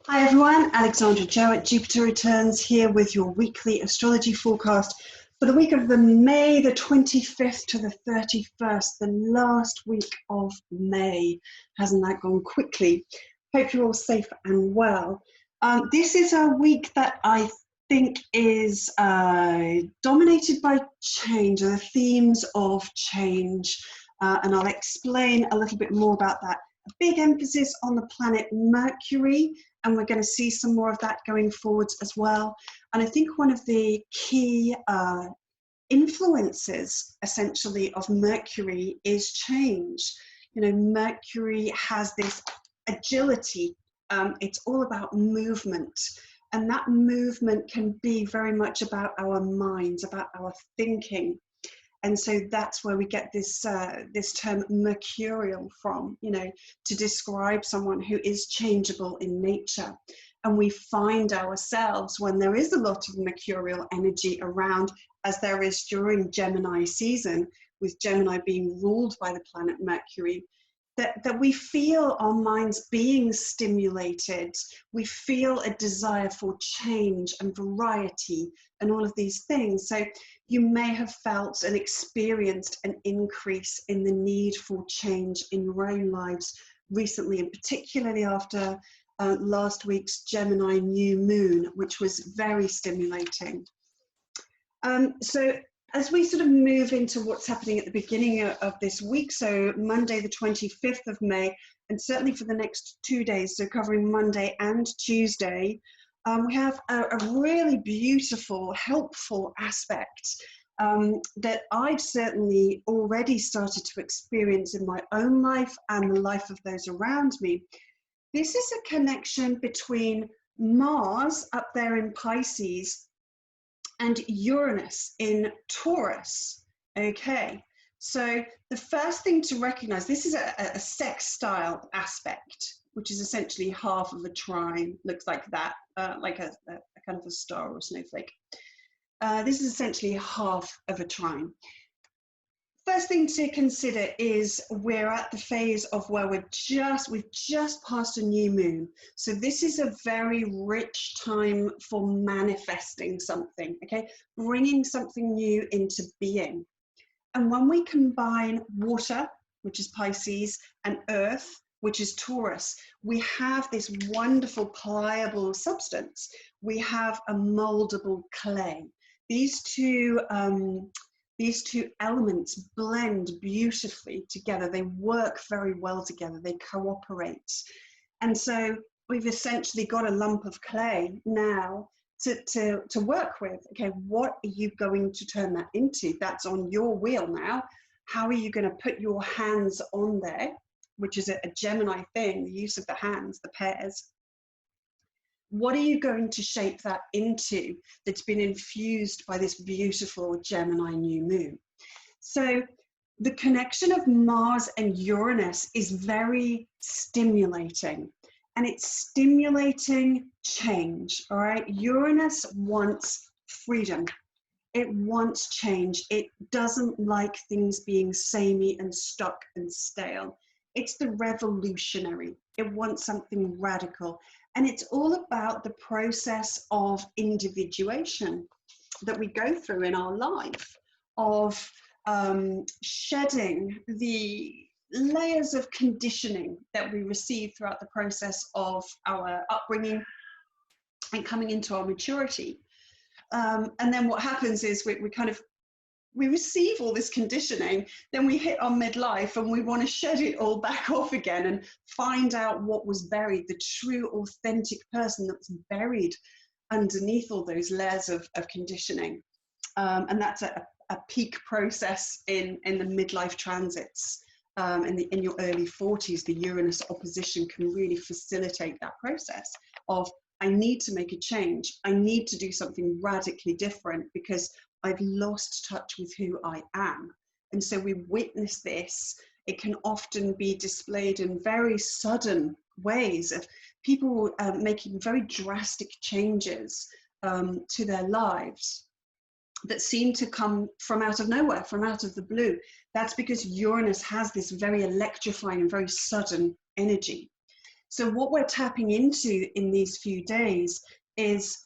Hi everyone, Alexandra Joe at Jupiter Returns here with your weekly astrology forecast for the week of May the 25th to the 31st, the last week of May. Hasn't that gone quickly? Hope you're all safe and well. This is a week that I think is dominated by change, the themes of change, and I'll explain a little bit more about that. A big emphasis on the planet Mercury, and we're going to see some more of that going forwards as well. And I think one of the key influences, essentially, of Mercury is change. You know, Mercury has this agility. It's all about movement. And that movement can be very much about our minds, about our thinking. And so that's where we get this this term mercurial from, you know, to describe someone who is changeable in nature. And we find ourselves when there is a lot of mercurial energy around, as there is during Gemini season, with Gemini being ruled by the planet Mercury, that we feel our minds being stimulated. We feel a desire for change and variety and all of these things. So you may have felt and experienced an increase in the need for change in your own lives recently, and particularly after last week's Gemini new moon, which was very stimulating. So as we sort of move into what's happening at the beginning of this week, so Monday the 25th of May, and certainly for the next 2 days, so covering Monday and Tuesday, we have a really beautiful, helpful aspect that I've certainly already started to experience in my own life and the life of those around me. This is a connection between Mars up there in Pisces and Uranus in Taurus. Okay, so the first thing to recognize, this is a sextile aspect, which is essentially half of a trine, looks like that, like a kind of a star or a snowflake. This is essentially half of a trine. First thing to consider is we're at the phase of where we've just passed a new moon. So this is a very rich time for manifesting something, okay? Bringing something new into being. And when we combine water, which is Pisces, and earth, which is Taurus, we have this wonderful pliable substance. We have a moldable clay. These two elements blend beautifully together. They work very well together. They cooperate. And so we've essentially got a lump of clay now to work with. Okay, what are you going to turn that into? That's on your wheel now. How are you going to put your hands on there, which is a Gemini thing, the use of the hands, the pairs. What are you going to shape that into that's been infused by this beautiful Gemini new moon? So the connection of Mars and Uranus is very stimulating, and it's stimulating change, all right? Uranus wants freedom. It wants change. It doesn't like things being samey and stuck and stale. It's the revolutionary. It wants something radical. And it's all about the process of individuation that we go through in our life, of shedding the layers of conditioning that we receive throughout the process of our upbringing and coming into our maturity. And then what happens is we receive all this conditioning, then we hit our midlife and we want to shed it all back off again and find out what was buried, the true authentic person that's buried underneath all those layers of conditioning. And that's a peak process in the midlife transits. In your early 40s, the Uranus opposition can really facilitate that process of, I need to make a change. I need to do something radically different because I've lost touch with who I am. And so we witness this. It can often be displayed in very sudden ways of people making very drastic changes to their lives that seem to come from out of nowhere, from out of the blue. That's because Uranus has this very electrifying and very sudden energy. So what we're tapping into in these few days is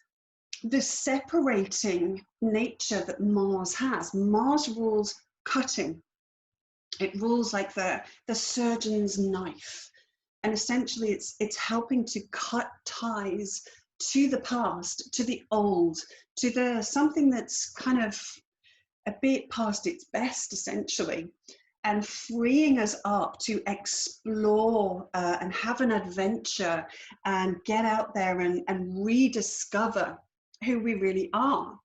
the separating nature that Mars has. Mars rules cutting. It rules like the surgeon's knife. And essentially it's helping to cut ties to the past, to the old, to the something that's kind of a bit past its best, essentially, and freeing us up to explore and have an adventure and get out there and rediscover who we really are.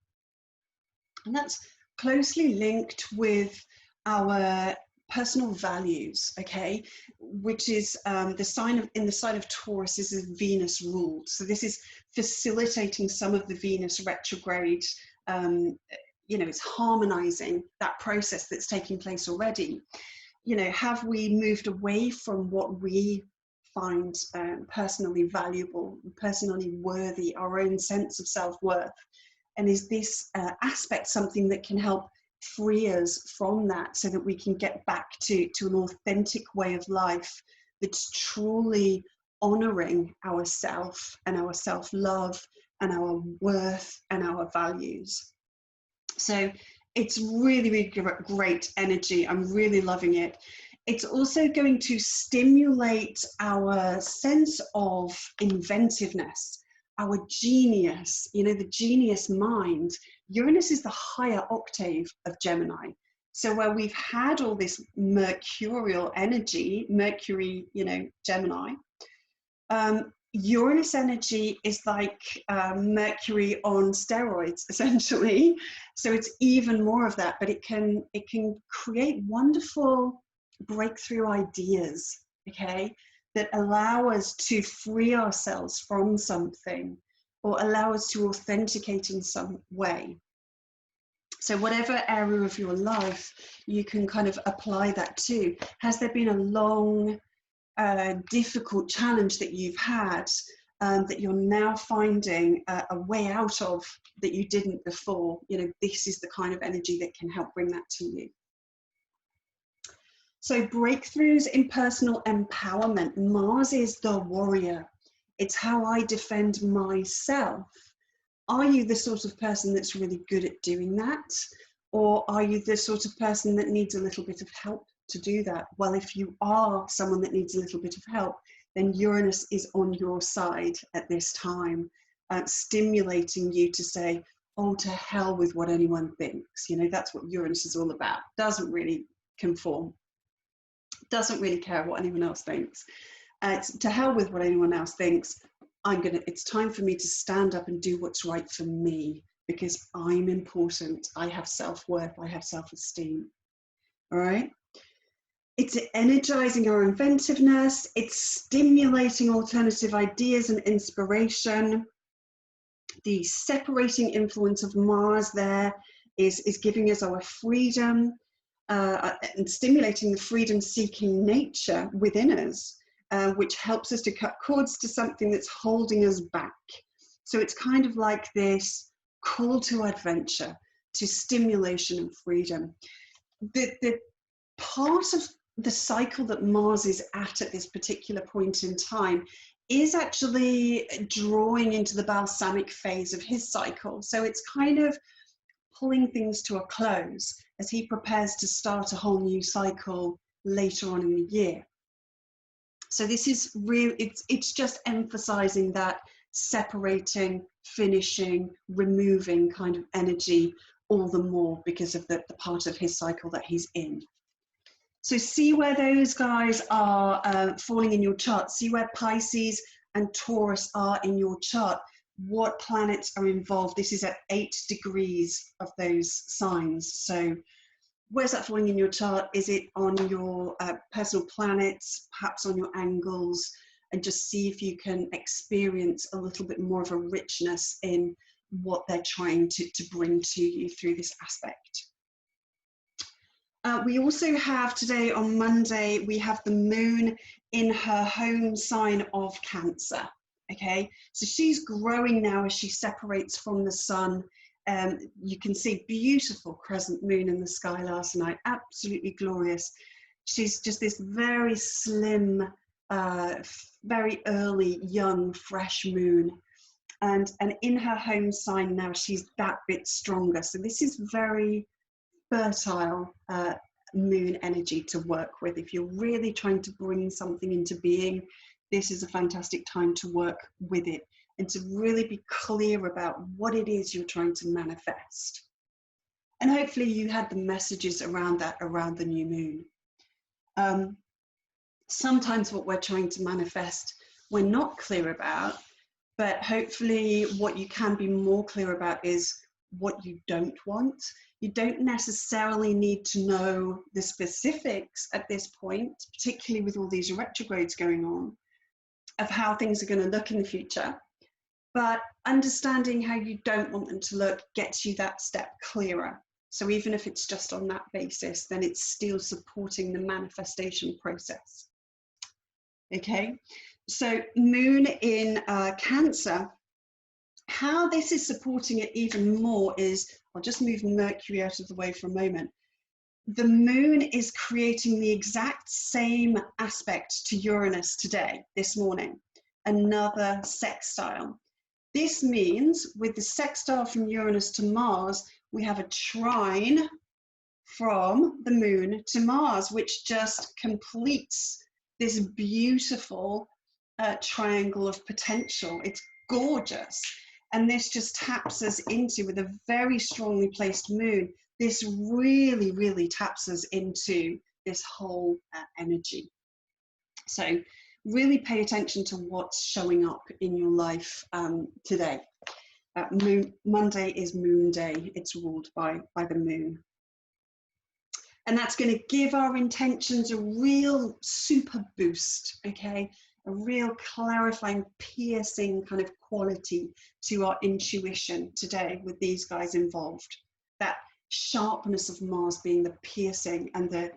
And that's closely linked with our personal values, okay, which is the sign of, in the sign of Taurus is Venus ruled. So this is facilitating some of the Venus retrograde, you know, it's harmonizing that process that's taking place already. You know, have we moved away from what we find personally valuable, personally worthy, our own sense of self-worth? And is this aspect something that can help free us from that, so that we can get back to an authentic way of life that's truly honoring ourself and our self-love and our worth and our values? So it's really, really great energy. I'm really loving it. It's also going to stimulate our sense of inventiveness, our genius, you know, the genius mind. Uranus is the higher octave of Gemini. So where we've had all this mercurial energy, Mercury, you know, Gemini, Uranus energy is like Mercury on steroids, essentially. So it's even more of that, but it can create wonderful breakthrough ideas, okay, that allow us to free ourselves from something or allow us to authenticate in some way. So whatever area of your life you can kind of apply that to. Has there been a long, difficult challenge that you've had that you're now finding a way out of that you didn't before? You know, this is the kind of energy that can help bring that to you. So breakthroughs in personal empowerment. Mars is the warrior. It's how I defend myself. Are you the sort of person that's really good at doing that? Or are you the sort of person that needs a little bit of help to do that? Well, if you are someone that needs a little bit of help, then Uranus is on your side at this time, stimulating you to say, oh, to hell with what anyone thinks. You know, that's what Uranus is all about. Doesn't really conform. Doesn't really care what anyone else thinks. It's to hell with what anyone else thinks. It's time for me to stand up and do what's right for me, because I'm important. I have self-worth. I have self-esteem. All right. It's energizing our inventiveness. It's stimulating alternative ideas and inspiration. The separating influence of Mars there is giving us our freedom and stimulating the freedom-seeking nature within us, which helps us to cut cords to something that's holding us back. So it's kind of like this call to adventure, to stimulation and freedom. The part of the cycle that Mars is at this particular point in time is actually drawing into the balsamic phase of his cycle. So it's kind of pulling things to a close as he prepares to start a whole new cycle later on in the year. So this is real, it's just emphasizing that separating, finishing, removing kind of energy all the more because of the part of his cycle that he's in. So see where those guys are falling in your chart. See where Pisces and Taurus are in your chart. What planets are involved. This is at 8 degrees of those signs. So where's that falling in your chart? Is it on your personal planets, perhaps on your angles? And just see if you can experience a little bit more of a richness in what they're trying to bring to you through this aspect. We also have today on Monday, we have the moon in her home sign of Cancer. Okay, so she's growing now as she separates from the sun. You can see beautiful crescent moon in the sky last night, absolutely glorious. She's just this very slim very early, young, fresh moon. And in her home sign now, she's that bit stronger. So this is very fertile moon energy to work with. If you're really trying to bring something into being, this is a fantastic time to work with it and to really be clear about what it is you're trying to manifest. And hopefully you had the messages around that, around the new moon. Sometimes what we're trying to manifest, we're not clear about, but hopefully what you can be more clear about is what you don't want. You don't necessarily need to know the specifics at this point, particularly with all these retrogrades going on, of how things are going to look in the future. But understanding how you don't want them to look gets you that step clearer. So even if it's just on that basis, then it's still supporting the manifestation process. Okay, so moon in Cancer, how this is supporting it even more is, I'll just move Mercury out of the way for a moment. The moon is creating the exact same aspect to Uranus today, this morning, another sextile. This means with the sextile from Uranus to Mars, we have a trine from the moon to Mars, which just completes this beautiful triangle of potential. It's gorgeous. And this just taps us into, with a very strongly placed moon, this really, really taps us into this whole energy. So really pay attention to what's showing up in your life today. Monday is Moon Day. It's ruled by the moon. And that's going to give our intentions a real super boost, okay? A real clarifying, piercing kind of quality to our intuition today with these guys involved. That sharpness of Mars being the piercing, and the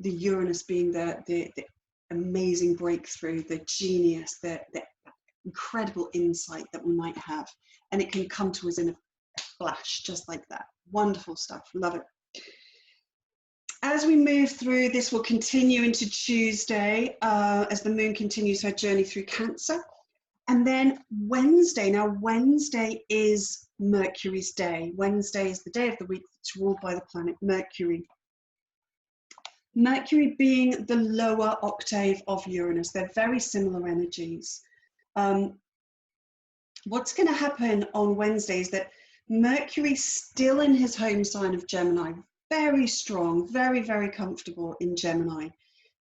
Uranus being the amazing breakthrough, the genius, the incredible insight that we might have. And it can come to us in a flash, just like that. Wonderful stuff. Love it. As we move through, this will continue into Tuesday as the moon continues her journey through Cancer. And then Wednesday, now Wednesday is Mercury's day. Wednesday is the day of the week that's ruled by the planet Mercury. Mercury being the lower octave of Uranus. They're very similar energies. What's going to happen on Wednesday is that Mercury, still in his home sign of Gemini, very strong, very, very comfortable in Gemini,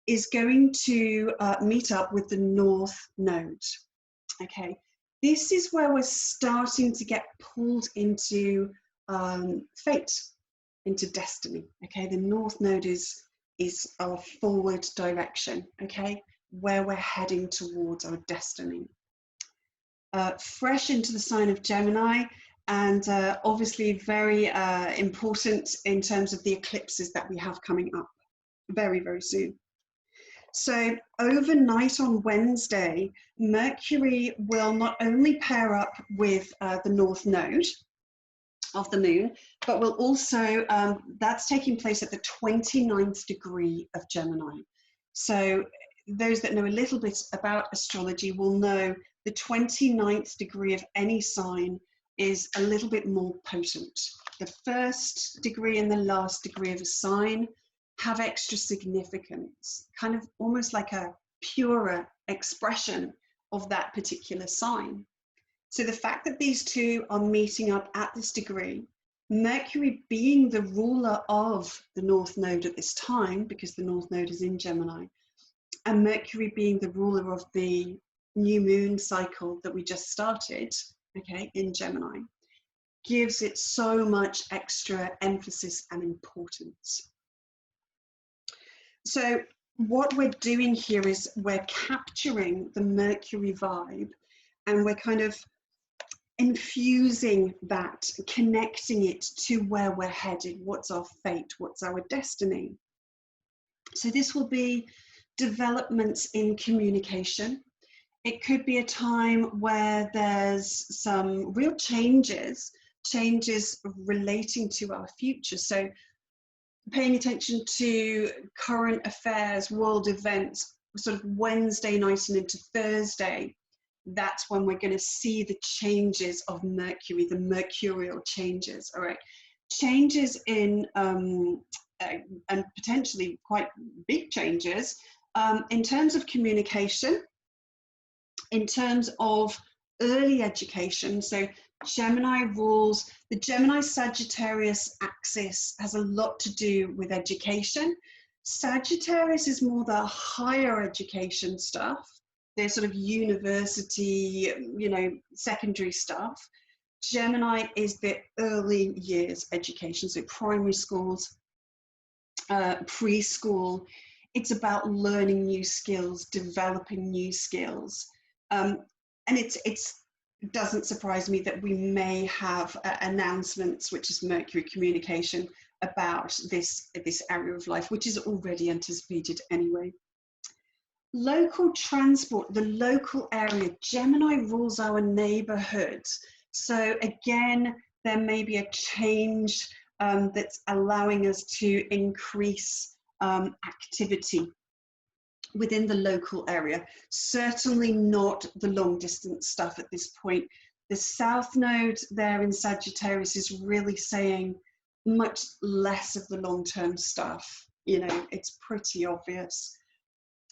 is going to meet up with the North Node. Okay, this is where we're starting to get pulled into fate, into destiny. Okay, the North Node is our forward direction. Okay, where we're heading towards our destiny. Fresh into the sign of Gemini, and obviously very important in terms of the eclipses that we have coming up very, very soon. So overnight on Wednesday, Mercury will not only pair up with the North Node of the moon, but will also, that's taking place at the 29th degree of Gemini. So those that know a little bit about astrology will know the 29th degree of any sign is a little bit more potent. The first degree and the last degree of a sign have extra significance, kind of almost like a purer expression of that particular sign. So the fact that these two are meeting up at this degree, Mercury being the ruler of the North Node at this time, because the North Node is in Gemini, and Mercury being the ruler of the new moon cycle that we just started, okay, in Gemini, gives it so much extra emphasis and importance. So what we're doing here is we're capturing the Mercury vibe, and we're kind of infusing that, connecting it to where we're headed, what's our fate, what's our destiny. So this will be developments in communication. It could be a time where there's some real changes relating to our future. So paying attention to current affairs, world events, sort of Wednesday night and into Thursday, that's when we're going to see the changes of Mercury, the mercurial changes, all right? Changes in, and potentially quite big changes in terms of communication, in terms of early education. So Gemini rules, the Gemini-Sagittarius axis has a lot to do with education. Sagittarius is more the higher education stuff, the sort of university, you know, secondary stuff. Gemini is the early years education, so primary schools, preschool. It's about learning new skills, developing new skills. And it doesn't surprise me that we may have announcements, which is Mercury communication, about this area of life, which is already anticipated anyway. Local transport, the local area. Gemini rules our neighborhood. So again, there may be a change that's allowing us to increase activity within the local area. Certainly not the long distance stuff at this point. The South Node there in Sagittarius is really saying much less of the long-term stuff. You know, it's pretty obvious.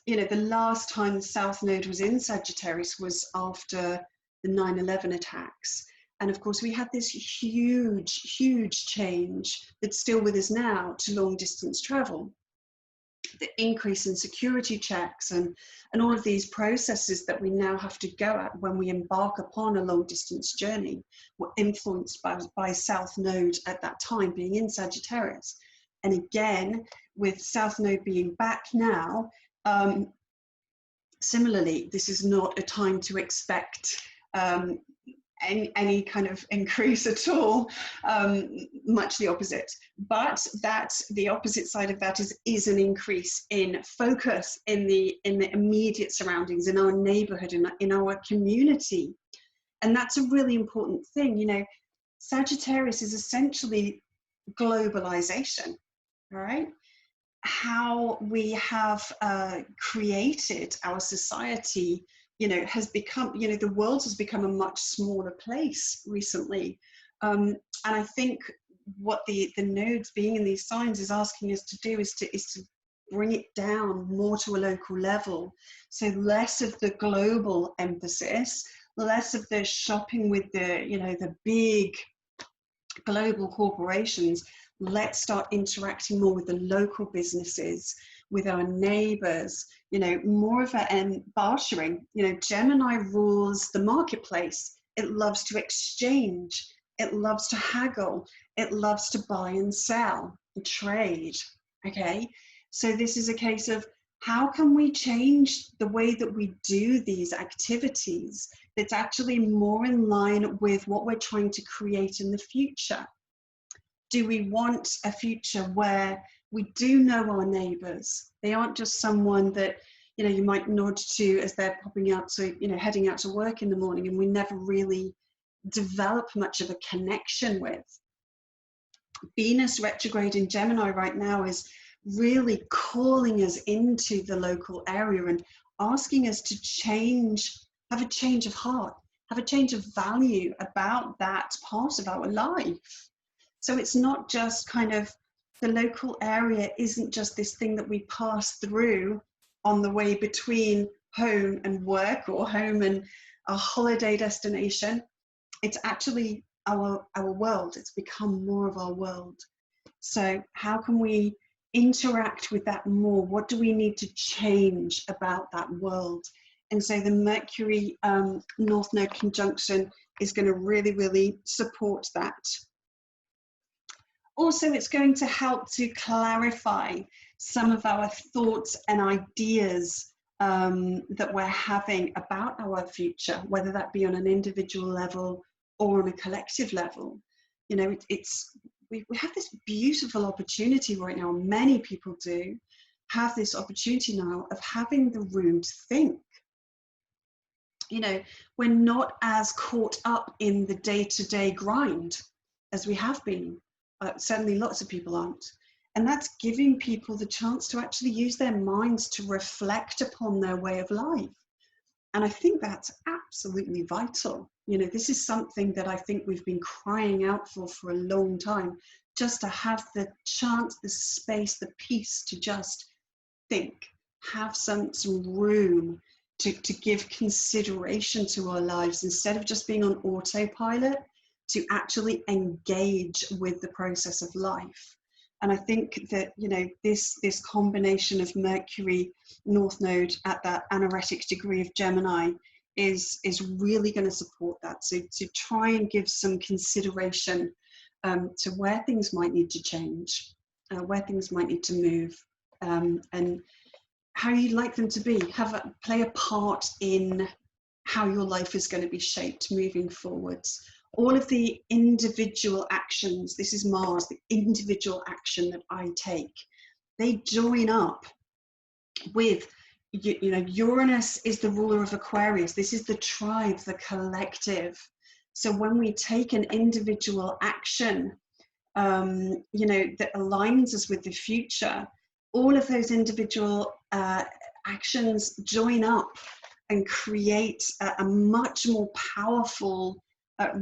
You know, the last time the South Node was in Sagittarius was after the 9/11 attacks. And of course, we had this huge, huge change that's still with us now to long distance travel. The increase in security checks and all of these processes that we now have to go at when we embark upon a long distance journey were influenced by South Node at that time being in Sagittarius. And again, with South Node being back now, similarly, this is not a time to expect any kind of increase at all, much the opposite. But that the opposite side of that is an increase in focus in the immediate surroundings, in our neighborhood, in our community. And that's a really important thing. You know, Sagittarius is essentially globalization, all right? How we have created our society, you know, has become, you know, the world has become a much smaller place recently. And I think what the nodes being in these signs is asking us to do is to bring it down more to a local level. So less of the global emphasis, less of the shopping with the, you know, the big global corporations. Let's start interacting more with the local businesses, with our neighbors, you know, more of a bartering. You know, Gemini rules the marketplace. It loves to exchange. It loves to haggle. It loves to buy and sell and trade, okay? So this is a case of how can we change the way that we do these activities that's actually more in line with what we're trying to create in the future? Do we want a future where we do know our neighbors? They aren't just someone that, you know, you might nod to as they're popping out to, you know, heading out to work in the morning, and we never really develop much of a connection with. Venus retrograde in Gemini right now is really calling us into the local area and asking us to change, have a change of heart, have a change of value about that part of our life. So it's not just kind of, the local area isn't just this thing that we pass through on the way between home and work or home and a holiday destination. It's actually our world. It's become more of our world. So how can we interact with that more? What do we need to change about that world? And so the Mercury North Node conjunction is going to really, really support that. Also, it's going to help to clarify some of our thoughts and ideas that we're having about our future, whether that be on an individual level or on a collective level. You know, we have this beautiful opportunity right now. Many people do have this opportunity now of having the room to think. You know, we're not as caught up in the day-to-day grind as we have been. Certainly lots of people aren't. And that's giving people the chance to actually use their minds to reflect upon their way of life. And I think that's absolutely vital. You know, this is something that I think we've been crying out for a long time, just to have the chance, the space, the peace to just think, have some room to give consideration to our lives, instead of just being on autopilot, to actually engage with the process of life. And I think that, you know, this combination of Mercury North Node at that anaretic degree of Gemini is really going to support that. So to try and give some consideration to where things might need to change, where things might need to move, and how you'd like them to be, play a part in how your life is going to be shaped moving forwards. All of the individual actions, this is Mars, the individual action that I take, they join up with, you know, Uranus is the ruler of Aquarius. This is the tribe, the collective. So when we take an individual action, you know, that aligns us with the future, all of those individual actions join up and create a much more powerful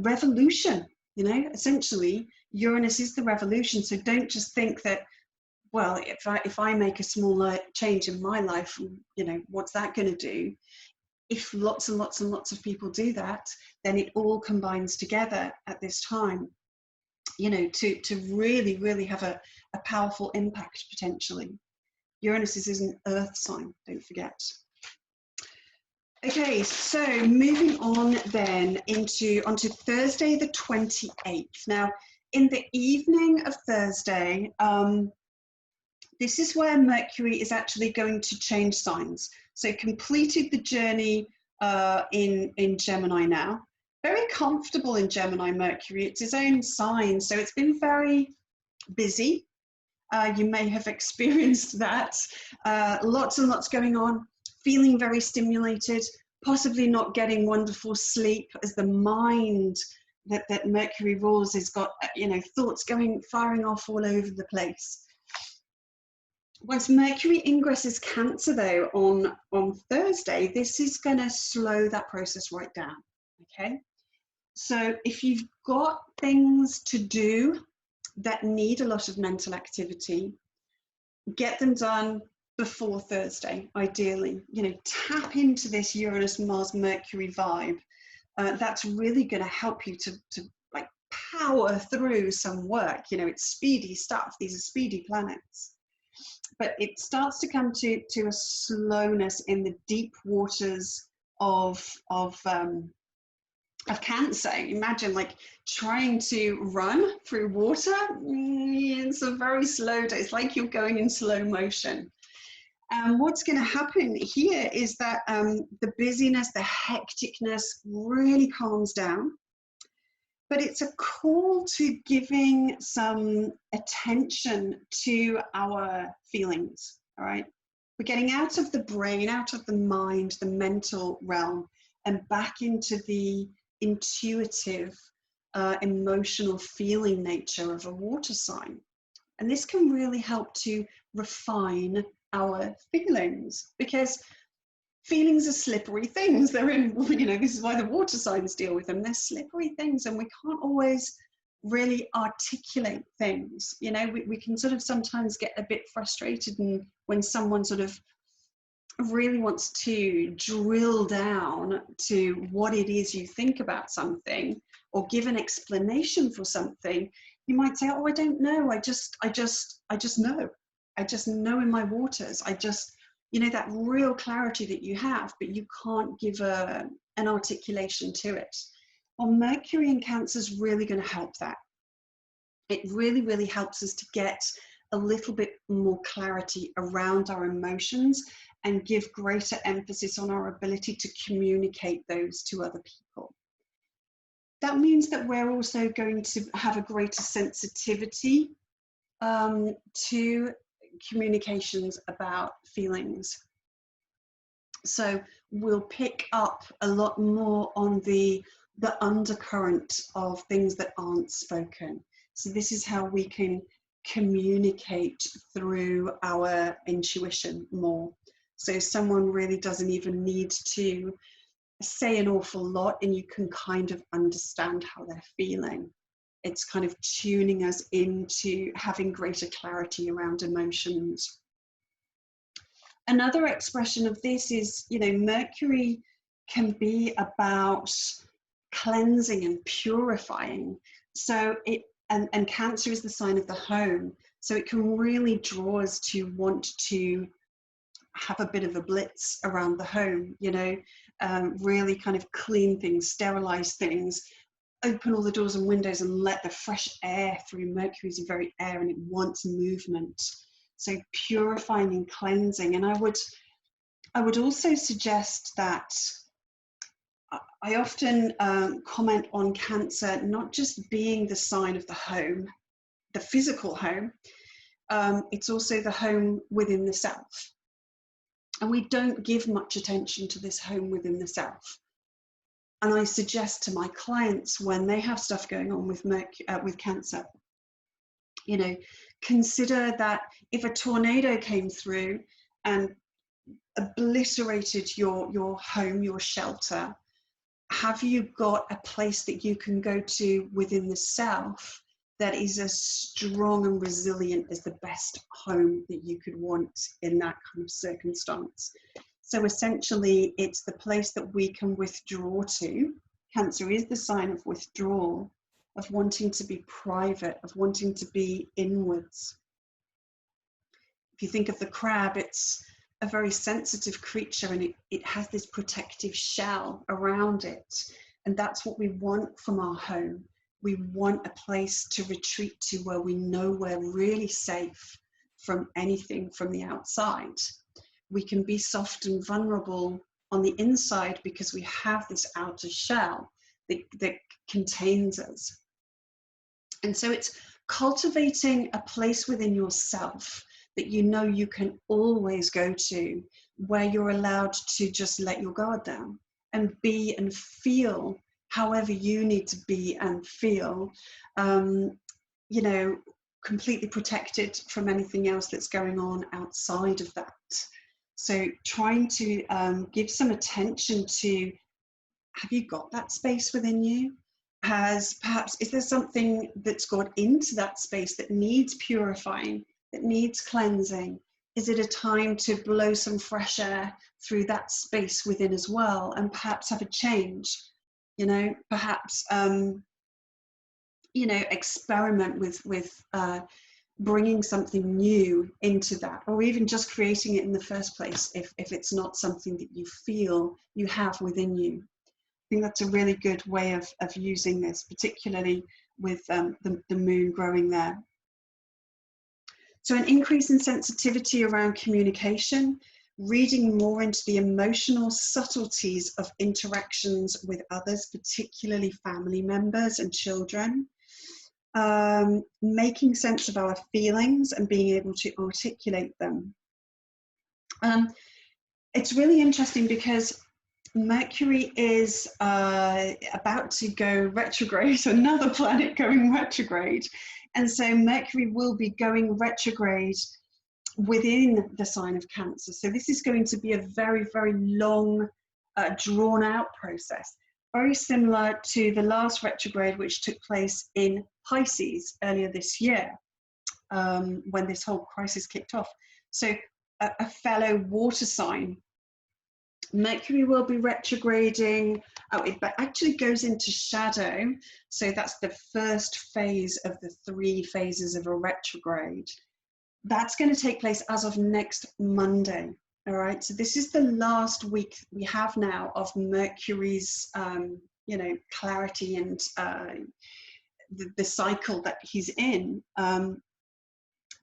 revolution. You know, essentially, Uranus is the revolution. So don't just think that, well, if I make a small change in my life, you know, what's that going to do? If lots and lots and lots of people do that, then it all combines together at this time, you know, to really, really have a powerful impact potentially. Uranus is an earth sign, don't forget. Okay, so moving on then onto Thursday the 28th. Now, in the evening of Thursday, this is where Mercury is actually going to change signs. So completed the journey in Gemini now. Very comfortable in Gemini, Mercury. It's his own sign, so it's been very busy. You may have experienced that. Lots and lots going on, feeling very stimulated, possibly not getting wonderful sleep, as the mind that Mercury rules has got, you know, thoughts firing off all over the place. Once Mercury ingresses Cancer, though, on Thursday, this is going to slow that process right down, okay? So if you've got things to do that need a lot of mental activity, get them done before Thursday, ideally. You know, tap into this Uranus, Mars, Mercury vibe. That's really going to help you to like power through some work. You know, it's speedy stuff. These are speedy planets. But it starts to come to a slowness in the deep waters of Cancer. Imagine like trying to run through water. It's a very slow day. It's like you're going in slow motion. What's going to happen here is that the busyness, the hecticness really calms down. But it's a call to giving some attention to our feelings, all right? We're getting out of the brain, out of the mind, the mental realm, and back into the intuitive, emotional feeling nature of a water sign. And this can really help to refine our feelings, because feelings are slippery things. They're in, you know, this is why the water signs deal with them. They're slippery things, and we can't always really articulate things. You know, we can sort of sometimes get a bit frustrated, and when someone sort of really wants to drill down to what it is you think about something, or give an explanation for something, you might say, oh, I don't know. I just know. I just know in my waters. You know, that real clarity that you have, but you can't give an articulation to it. Well, Mercury in Cancer is really going to help that. It really, really helps us to get a little bit more clarity around our emotions and give greater emphasis on our ability to communicate those to other people. That means that we're also going to have a greater sensitivity to communications about feelings. So we'll pick up a lot more on the undercurrent of things that aren't spoken. So this is how we can communicate through our intuition more. So someone really doesn't even need to say an awful lot, and you can kind of understand how they're feeling. It's kind of tuning us into having greater clarity around emotions. Another expression of this is, you know, Mercury can be about cleansing and purifying. So it, and Cancer is the sign of the home. So it can really draw us to want to have a bit of a blitz around the home, you know, really kind of clean things, sterilize things, open all the doors and windows and let the fresh air through. Mercury is very air and it wants movement. So purifying and cleansing. And I would also suggest that I often comment on Cancer not just being the sign of the home, the physical home, it's also the home within the self. And we don't give much attention to this home within the self. And I suggest to my clients when they have stuff going on with Cancer, you know, consider that if a tornado came through and obliterated your home, your shelter, have you got a place that you can go to within the self that is as strong and resilient as the best home that you could want in that kind of circumstance? So essentially, it's the place that we can withdraw to. Cancer is the sign of withdrawal, of wanting to be private, of wanting to be inwards. If you think of the crab, it's a very sensitive creature, and it has this protective shell around it. And that's what we want from our home. We want a place to retreat to where we know we're really safe from anything from the outside. We can be soft and vulnerable on the inside because we have this outer shell that contains us. And so it's cultivating a place within yourself that you know you can always go to, where you're allowed to just let your guard down and be and feel however you need to be and feel, you know, completely protected from anything else that's going on outside of that. So trying to give some attention to, have you got that space within you? Is there something that's got into that space that needs purifying, that needs cleansing? Is it a time to blow some fresh air through that space within as well, and perhaps have a change? You know, perhaps you know, experiment with bringing something new into that, or even just creating it in the first place if it's not something that you feel you have within you. I think that's a really good way of using this, particularly with the moon growing there. So an increase in sensitivity around communication, reading more into the emotional subtleties of interactions with others, particularly family members and children, making sense of our feelings and being able to articulate them. It's really interesting because Mercury is about to go retrograde, another planet going retrograde. And so Mercury will be going retrograde within the sign of Cancer. So this is going to be a very, very long, drawn out process, very similar to the last retrograde, which took place in Pisces earlier this year, when this whole crisis kicked off. So a fellow water sign. Mercury will be retrograding. Oh, it actually goes into shadow. So that's the first phase of the 3 phases of a retrograde. That's going to take place as of next Monday. All right. So this is the last week we have now of Mercury's, you know, clarity and the cycle that he's in.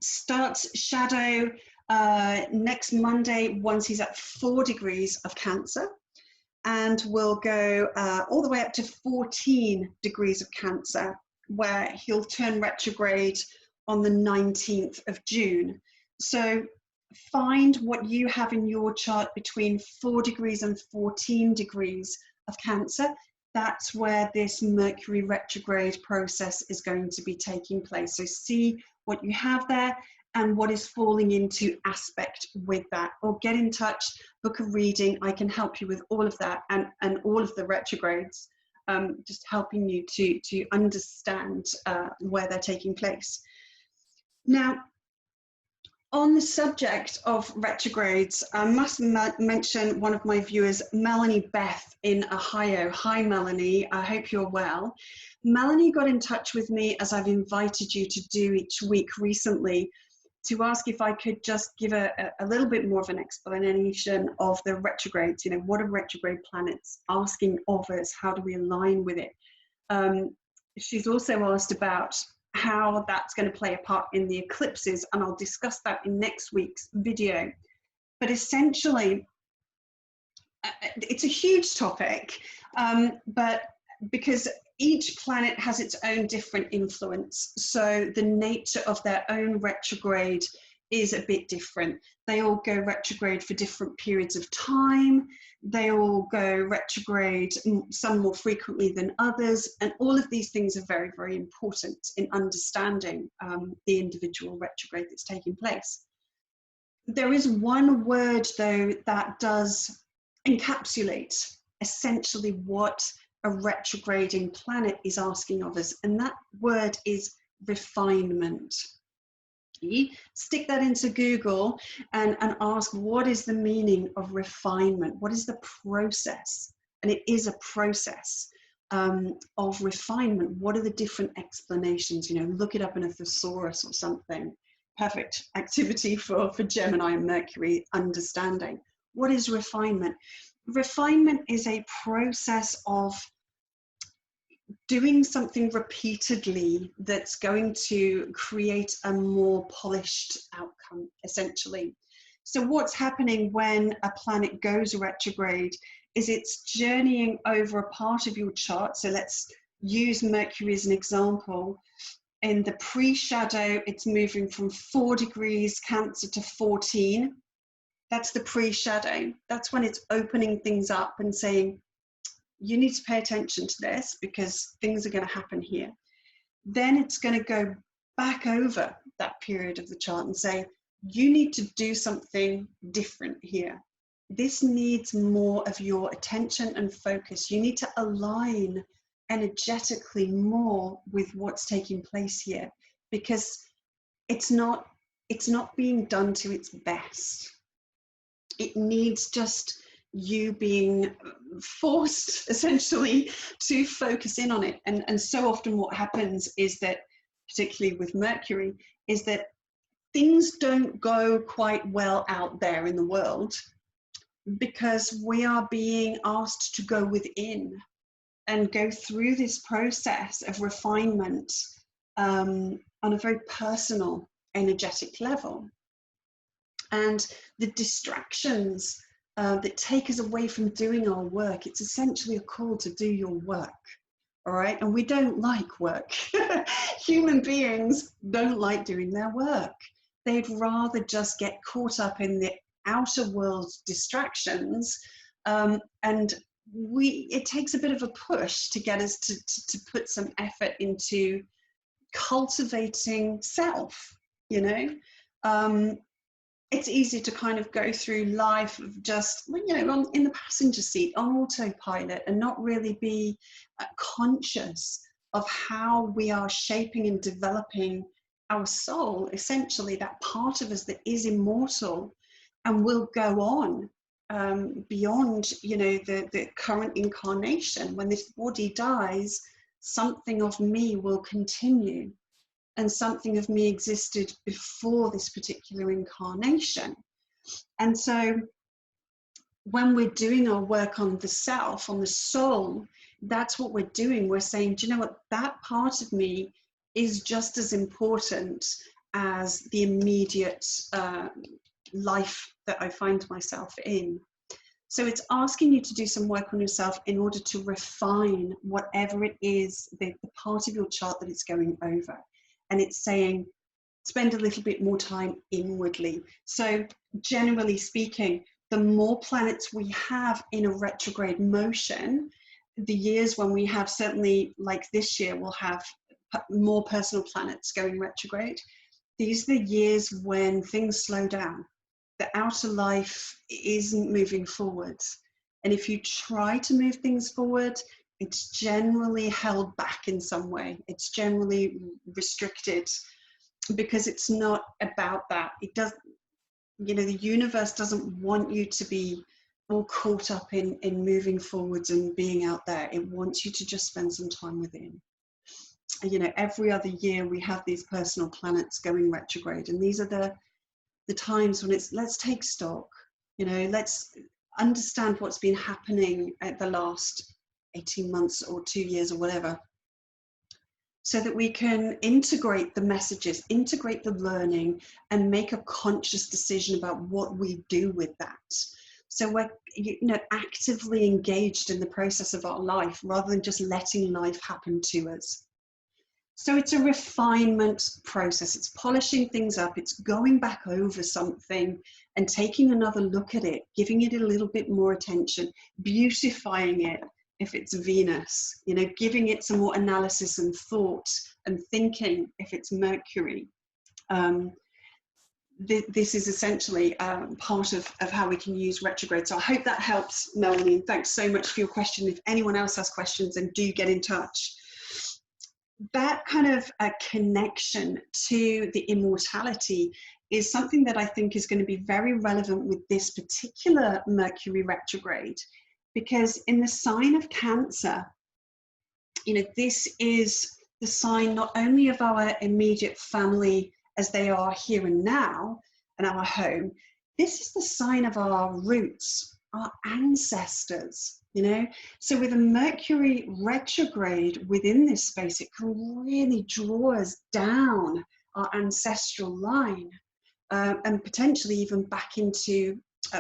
Starts shadow next Monday once he's at 4 degrees of Cancer, and will go all the way up to 14 degrees of Cancer, where he'll turn retrograde on the 19th of June. So find what you have in your chart between 4 degrees and 14 degrees of Cancer. That's where this Mercury retrograde process is going to be taking place. So see what you have there, and what is falling into aspect with that. Or get in touch, book a reading. I can help you with all of that and all of the retrogrades, just helping you to understand where they're taking place. Now, on the subject of retrogrades, I must mention one of my viewers, Melanie Beth in Ohio. Hi, Melanie. I hope you're well. Melanie got in touch with me, as I've invited you to do each week recently, to ask if I could just give a little bit more of an explanation of the retrogrades. You know, what are retrograde planets asking of us? How do we align with it? She's also asked about how that's going to play a part in the eclipses, and I'll discuss that in next week's video. But essentially, it's a huge topic, but because each planet has its own different influence, so the nature of their own retrograde is a bit different. They all go retrograde for different periods of time. They all go retrograde, some more frequently than others, and all of these things are very, very important in understanding the individual retrograde that's taking place. There is one word, though, that does encapsulate essentially what a retrograding planet is asking of us, and that word is refinement. Stick that into Google and ask, what is the meaning of refinement? What is the process? And it is a process of refinement. What are the different explanations? You know, look it up in a thesaurus or something. Perfect activity for Gemini and Mercury understanding. What is refinement? Refinement is a process of doing something repeatedly that's going to create a more polished outcome, essentially. So what's happening when a planet goes retrograde is it's journeying over a part of your chart. So let's use Mercury as an example. In the pre-shadow, it's moving from 4 degrees Cancer to 14. That's the pre-shadow. That's when it's opening things up and saying, you need to pay attention to this because things are going to happen here. Then it's going to go back over that period of the chart and say, you need to do something different here. This needs more of your attention and focus. You need to align energetically more with what's taking place here, because it's not being done to its best. It needs just you being forced essentially to focus in on it. And so often what happens is that, particularly with Mercury, is that things don't go quite well out there in the world because we are being asked to go within and go through this process of refinement on a very personal, energetic level. And the distractions that take us away from doing our work, it's essentially a call to do your work, all right? And we don't like work. Human beings don't like doing their work. They'd rather just get caught up in the outer world's distractions, and it takes a bit of a push to get us to put some effort into cultivating self, you know? It's easy to kind of go through life of just, you know, in the passenger seat on autopilot and not really be conscious of how we are shaping and developing our soul, essentially that part of us that is immortal and will go on beyond, you know, the current incarnation. When this body dies, something of me will continue. And something of me existed before this particular incarnation. And so when we're doing our work on the self, on the soul, that's what we're doing. We're saying, do you know what, that part of me is just as important as the immediate life that I find myself in. So it's asking you to do some work on yourself in order to refine whatever it is, the part of your chart that it's going over. And it's saying, spend a little bit more time inwardly. So generally speaking, the more planets we have in a retrograde motion, the years when we have, certainly like this year, we'll have more personal planets going retrograde. These are the years when things slow down. The outer life isn't moving forward. And if you try to move things forward, it's generally held back in some way. It's generally restricted because it's not about that. It doesn't, you know, the universe doesn't want you to be all caught up in moving forwards and being out there. It wants you to just spend some time within. You know, every other year we have these personal planets going retrograde, and these are the times when it's, let's take stock, you know, let's understand what's been happening at the last 18 months or 2 years or whatever, so that we can integrate the messages, integrate the learning, and make a conscious decision about what we do with that. So we're, you know, actively engaged in the process of our life rather than just letting life happen to us. So it's a refinement process. It's polishing things up. It's going back over something and taking another look at it, giving it a little bit more attention, beautifying it if it's Venus, you know, giving it some more analysis and thought and thinking if it's Mercury. This is essentially part of how we can use retrograde. So I hope that helps, Melanie. And thanks so much for your question. If anyone else has questions, then do get in touch. That kind of a connection to the immortality is something that I think is going to be very relevant with this particular Mercury retrograde, because in the sign of Cancer, you know, this is the sign not only of our immediate family as they are here and now and our home, this is the sign of our roots, our ancestors. You know, so with a Mercury retrograde within this space, it can really draw us down our ancestral line and potentially even back into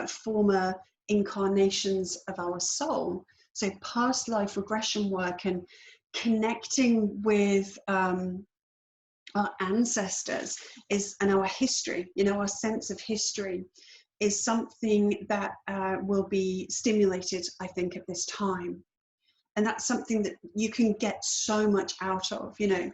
former incarnations of our soul. So past life regression work and connecting with our ancestors and our history, you know, our sense of history is something that will be stimulated, I think, at this time. And that's something that you can get so much out of, you know.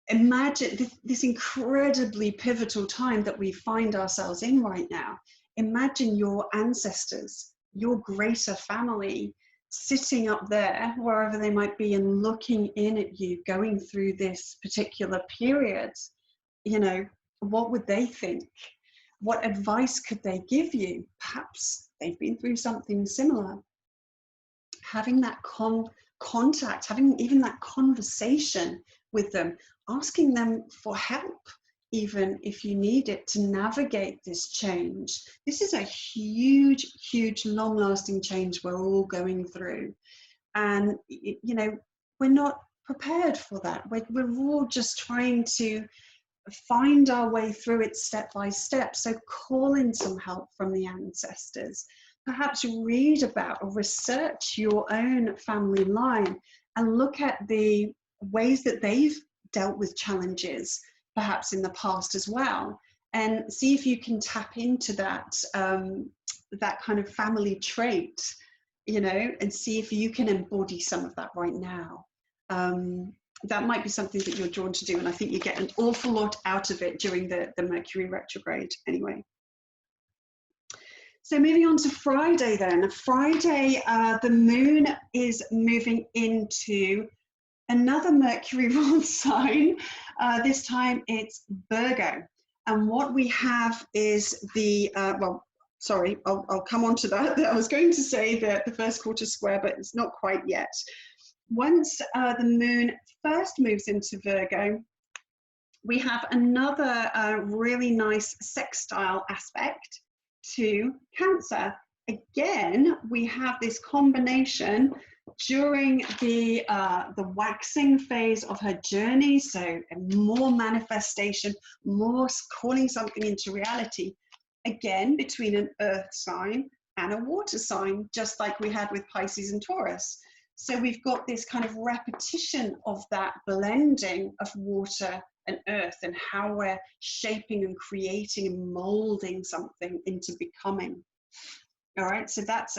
Imagine this incredibly pivotal time that we find ourselves in right now. Imagine your ancestors, your greater family, sitting up there, wherever they might be, and looking in at you, going through this particular period. You know, what would they think? What advice could they give you? Perhaps they've been through something similar. Having that contact, having even that conversation with them, asking them for help, even if you need it, to navigate this change. This is a huge, huge, long-lasting change we're all going through. And, you know, we're not prepared for that. We're all just trying to find our way through it step by step. So call in some help from the ancestors. Perhaps read about or research your own family line and look at the ways that they've dealt with challenges, perhaps in the past as well, and see if you can tap into that that kind of family trait, you know, and see if you can embody some of that right now. That might be something that you're drawn to do, and I think you get an awful lot out of it during the Mercury retrograde anyway. So moving on to Friday then. Friday, the moon is moving into another Mercury ruled sign. This time it's Virgo. And what we have is the, well, sorry, I'll come on to that. I was going to say the first quarter square, but it's not quite yet. Once the moon first moves into Virgo, we have another really nice sextile aspect to Cancer. Again, we have this combination during the waxing phase of her journey, so more manifestation, more calling something into reality, again between an earth sign and a water sign, just like we had with Pisces and Taurus. So we've got this kind of repetition of that blending of water and earth and how we're shaping and creating and molding something into becoming. All right, so that's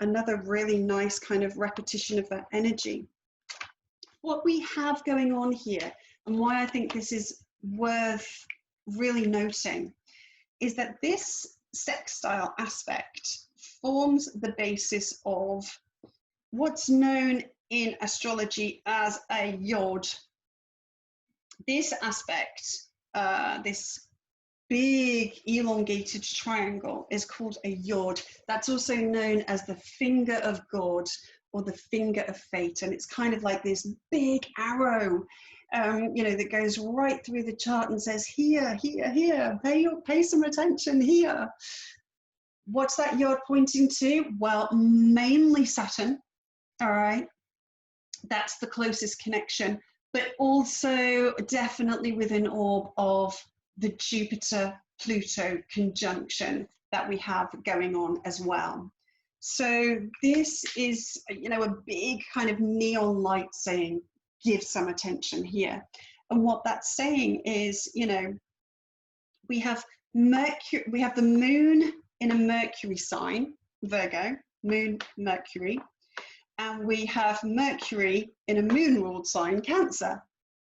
another really nice kind of repetition of that energy. What we have going on here, and why I think this is worth really noting is that this sextile aspect forms the basis of what's known in astrology as a yod. This aspect, this big elongated triangle, is called a yod. That's also known as the finger of God or the finger of fate, and it's kind of like this big arrow, you know, that goes right through the chart and says, here, here, here, pay some attention here. What's that yod pointing to? Well, mainly Saturn, all right? That's the closest connection, but also definitely within orb of the Jupiter-Pluto conjunction that we have going on as well. So this is, you know, a big kind of neon light saying, give some attention here. And what that's saying is, you know, we have Mercury, we have the moon in a Mercury sign, Virgo, moon, Mercury, and we have Mercury in a moon ruled sign, Cancer.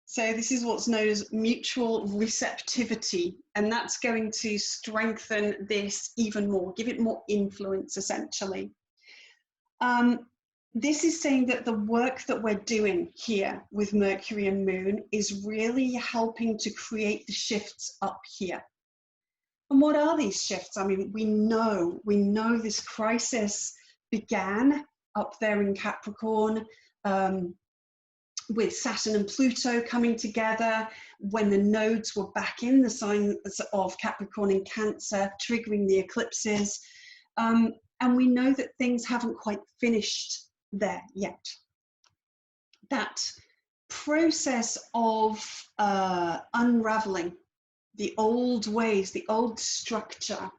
So this is what's known as mutual receptivity, and that's going to strengthen this even more, give it more influence essentially. This is saying that the work that we're doing here with Mercury and Moon is really helping to create the shifts up here. And what are these shifts? I mean, we know this crisis began up there in Capricorn, with Saturn and Pluto coming together when the nodes were back in the signs of Capricorn and Cancer, triggering the eclipses. And we know that things haven't quite finished there yet. That process of unraveling the old ways, the old structure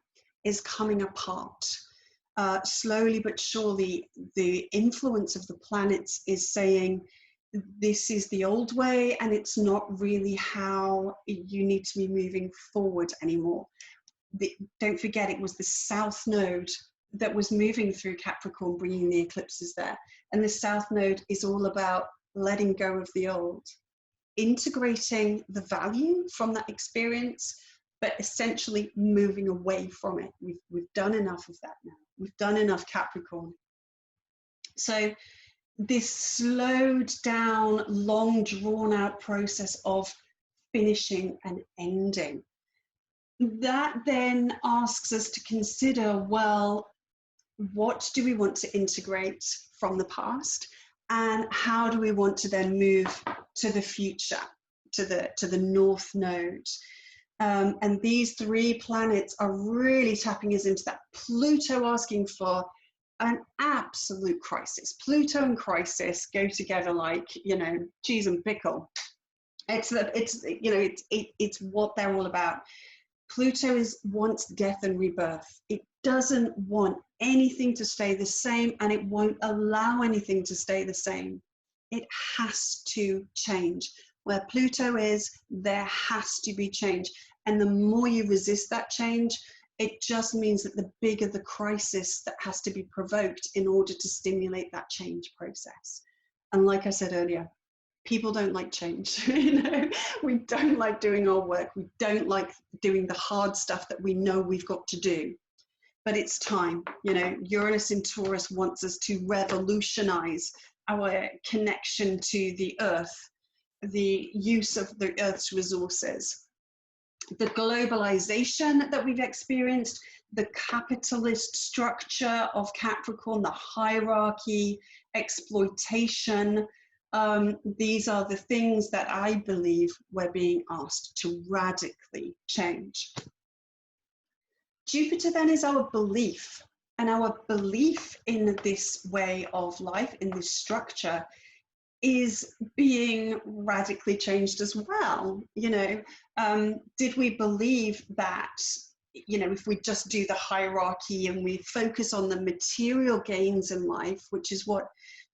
is coming apart. Slowly but surely, the influence of the planets is saying, this is the old way and it's not really how you need to be moving forward anymore. Don't forget, it was the South Node that was moving through Capricorn, bringing the eclipses there. And the South Node is all about letting go of the old, integrating the value from that experience, but essentially moving away from it. We've done enough of that now. We've done enough Capricorn. So this slowed down, long drawn out process of finishing and ending, that then asks us to consider, well, what do we want to integrate from the past, and how do we want to then move to the future, to the North Node? And these three planets are really tapping us into that. Pluto asking for an absolute crisis. Pluto and crisis go together like, you know, cheese and pickle. It's what they're all about. Pluto wants death and rebirth. It doesn't want anything to stay the same, and it won't allow anything to stay the same. It has to change. Where Pluto is, there has to be change. And the more you resist that change, it just means that the bigger the crisis that has to be provoked in order to stimulate that change process. And like I said earlier, people don't like change. You know, we don't like doing our work. We don't like doing the hard stuff that we know we've got to do. But it's time. You know, Uranus in Taurus wants us to revolutionize our connection to the earth, the use of the earth's resources. The globalization that we've experienced, the capitalist structure of Capricorn, the hierarchy, exploitation, these are the things that I believe we're being asked to radically change. Jupiter then is our belief, and our belief in this way of life, in this structure, is being radically changed as well. You know, did we believe that, you know, if we just do the hierarchy and we focus on the material gains in life, which is what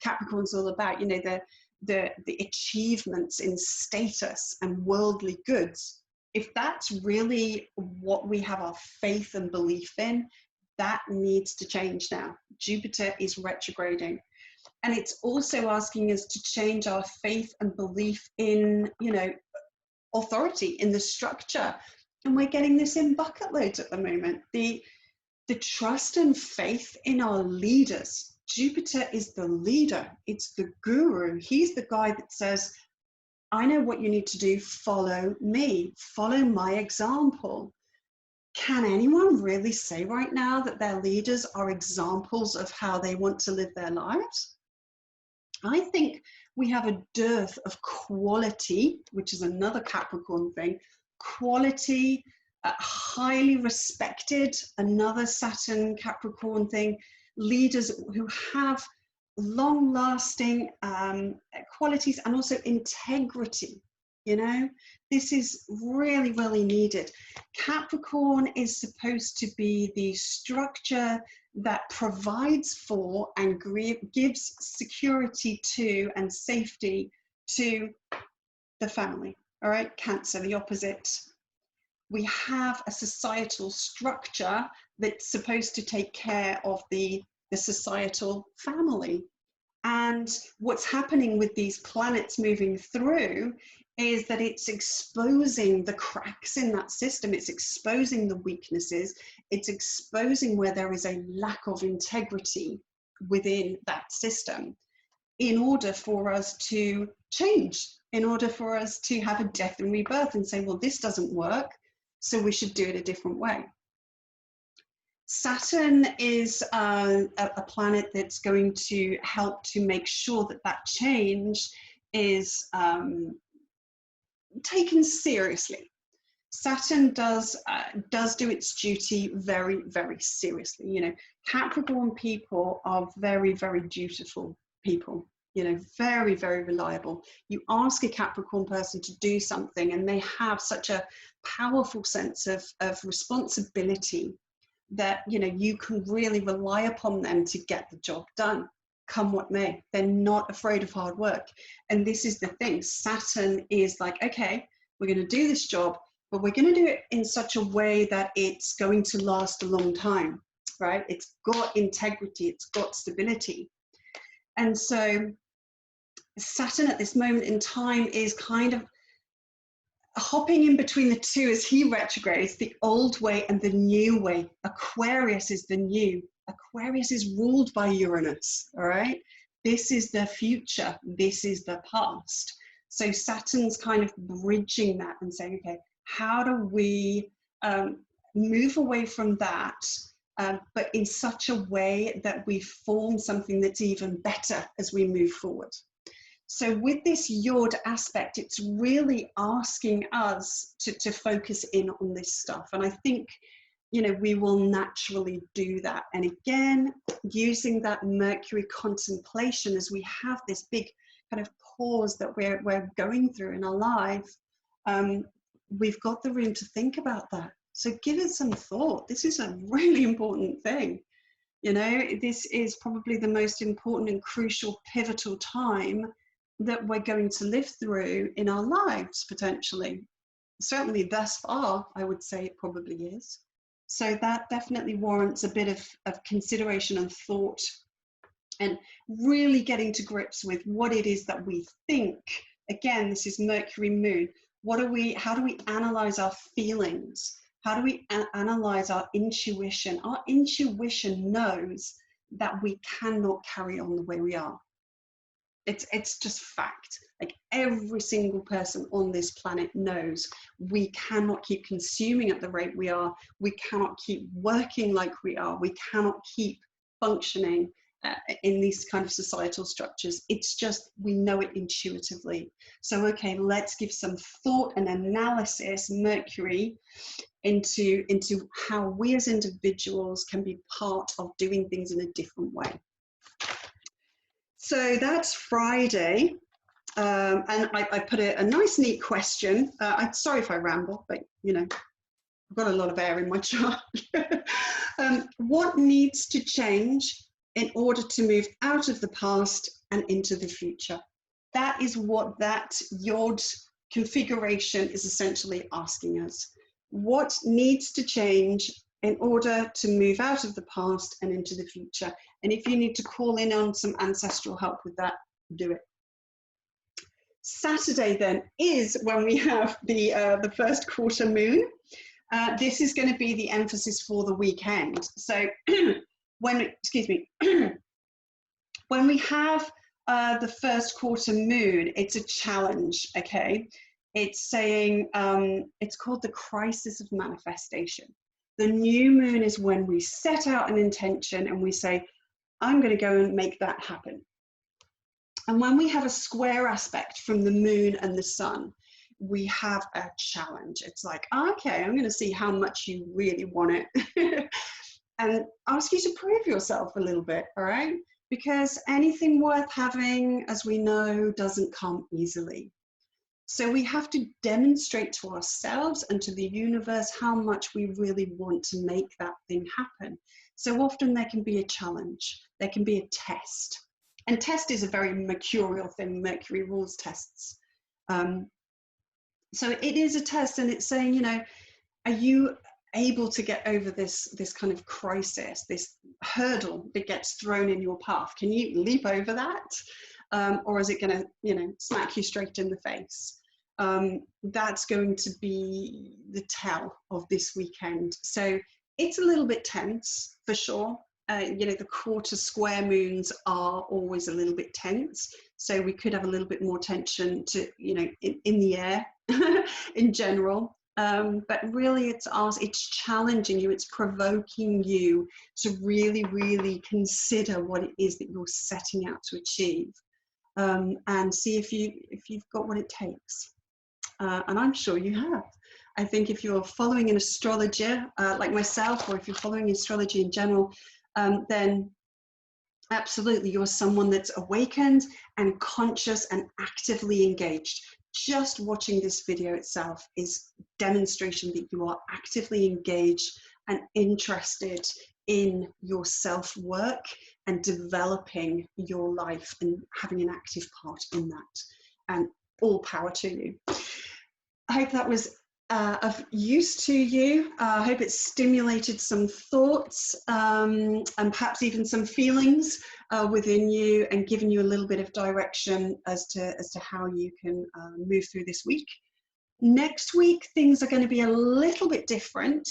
Capricorn's all about, you know, the achievements in status and worldly goods, if that's really what we have our faith and belief in, that needs to change now. Jupiter is retrograding. And it's also asking us to change our faith and belief in, you know, authority, in the structure And we're getting this in bucket loads at the moment. The trust and faith in our leaders. Jupiter is the leader. It's the guru. He's the guy that says, I know what you need to do. Follow me. Follow my example. Can anyone really say right now that their leaders are examples of how they want to live their lives? I think we have a dearth of quality, which is another Capricorn thing. Quality, highly respected, another Saturn Capricorn thing. Leaders who have long-lasting qualities and also integrity. You know, this is really, really needed. Capricorn is supposed to be the structure that provides for and gives security to and safety to the family. All right, Cancer, the opposite. We have a societal structure that's supposed to take care of the societal family. And what's happening with these planets moving through is that it's exposing the cracks in that system. It's exposing the weaknesses. It's exposing where there is a lack of integrity within that system in order for us to change, in order for us to have a death and rebirth and say, well, this doesn't work, so we should do it a different way. Saturn is a planet that's going to help to make sure that that change is taken seriously. Saturn does do its duty very, very seriously. You know, Capricorn people are very, very dutiful people. You know, very, very reliable. You ask a Capricorn person to do something and they have such a powerful sense of responsibility that, you know, you can really rely upon them to get the job done, come what may. They're not afraid of hard work. And this is the thing, Saturn is like, okay, we're going to do this job, but we're going to do it in such a way that it's going to last a long time, right? It's got integrity, it's got stability. And so Saturn at this moment in time is kind of hopping in between the two as he retrogrades, the old way and the new way. Aquarius is the new. Aquarius is ruled by Uranus, all right? This is the future. This is the past. So Saturn's kind of bridging that and saying, okay, how do we move away from that, but in such a way that we form something that's even better as we move forward. So with this Yod aspect, it's really asking us to focus in on this stuff. And I think, you know, we will naturally do that. And again, using that Mercury contemplation as we have this big kind of pause that we're going through in our life, we've got the room to think about that. So give it some thought. This is a really important thing. You know, this is probably the most important and crucial pivotal time that we're going to live through in our lives, potentially. Certainly thus far, I would say it probably is. So that definitely warrants a bit of consideration and thought, and really getting to grips with what it is that we think. Again, this is Mercury moon. How do we analyze our feelings? How do we analyze our intuition? Our intuition knows that we cannot carry on the way we are. It's just fact. Like every single person on this planet knows we cannot keep consuming at the rate we are. We cannot keep working like we are. We cannot keep functioning in these kind of societal structures. It's just, we know it intuitively. So, okay, let's give some thought and analysis, Mercury, into how we as individuals can be part of doing things in a different way. So that's Friday, and I put a nice, neat question. Sorry if I ramble, but you know, I've got a lot of air in my chart. What needs to change in order to move out of the past and into the future? That is what that Yod configuration is essentially asking us. What needs to change in order to move out of the past and into the future? And if you need to call in on some ancestral help with that, do it. Saturday then is when we have the first quarter moon. This is going to be the emphasis for the weekend. So excuse me, when we have the first quarter moon, it's a challenge, okay? It's saying, it's called the crisis of manifestation. The new moon is when we set out an intention and we say, I'm going to go and make that happen. And when we have a square aspect from the moon and the sun, we have a challenge. It's like, okay, I'm going to see how much you really want it and ask you to prove yourself a little bit, all right? Because anything worth having, as we know, doesn't come easily. So we have to demonstrate to ourselves and to the universe how much we really want to make that thing happen. So often there can be a challenge, there can be a test. And test is a very mercurial thing. Mercury rules tests. So it is a test, and it's saying, you know, are you able to get over this kind of crisis, this hurdle that gets thrown in your path? Can you leap over that? Or is it going to, you know, smack you straight in the face? That's going to be the tell of this weekend. So it's a little bit tense for sure. You know, the quarter square moons are always a little bit tense. So we could have a little bit more tension to, you know, in the air in general. But really it's challenging you, it's provoking you to really, really consider what it is that you're setting out to achieve, and see if you've got what it takes. And I'm sure you have. I think if you're following an astrologer like myself, or if you're following astrology in general, then absolutely you're someone that's awakened and conscious and actively engaged. Just watching this video itself is demonstration that you are actively engaged and interested in your self-work and developing your life and having an active part in that. And all power to you. I hope that was of use to you. I hope it stimulated some thoughts and perhaps even some feelings within you, and given you a little bit of direction as to how you can move through this week. Next week, things are going to be a little bit different.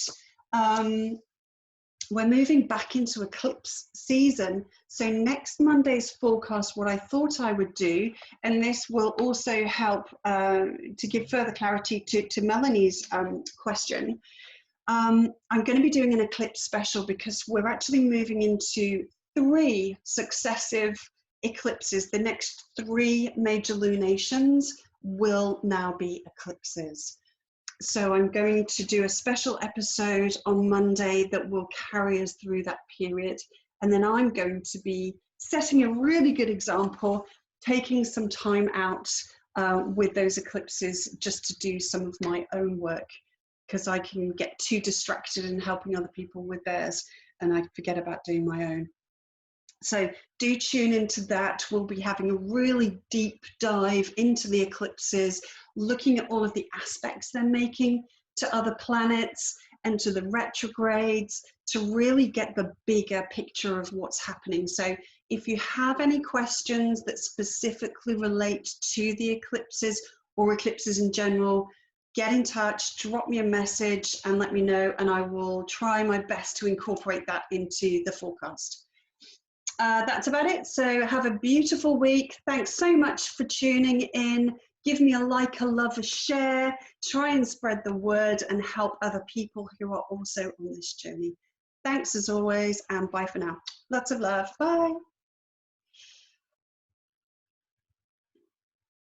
We're moving back into eclipse season. So next Monday's forecast, what I thought I would do, and this will also help to give further clarity to Melanie's question. I'm going to be doing an eclipse special because we're actually moving into 3 successive eclipses. The next 3 major lunations will now be eclipses. So I'm going to do a special episode on Monday that will carry us through that period. And then I'm going to be setting a really good example, taking some time out with those eclipses just to do some of my own work, because I can get too distracted in helping other people with theirs and I forget about doing my own. So do tune into that. We'll be having a really deep dive into the eclipses, looking at all of the aspects they're making to other planets and to the retrogrades, to really get the bigger picture of what's happening. So if you have any questions that specifically relate to the eclipses or eclipses in general, get in touch, drop me a message and let me know, and I will try my best to incorporate that into the forecast. That's about it. So have a beautiful week. Thanks so much for tuning in. Give me a like, a love, a share. Try and spread the word and help other people who are also on this journey. Thanks as always, and bye for now. Lots of love. Bye.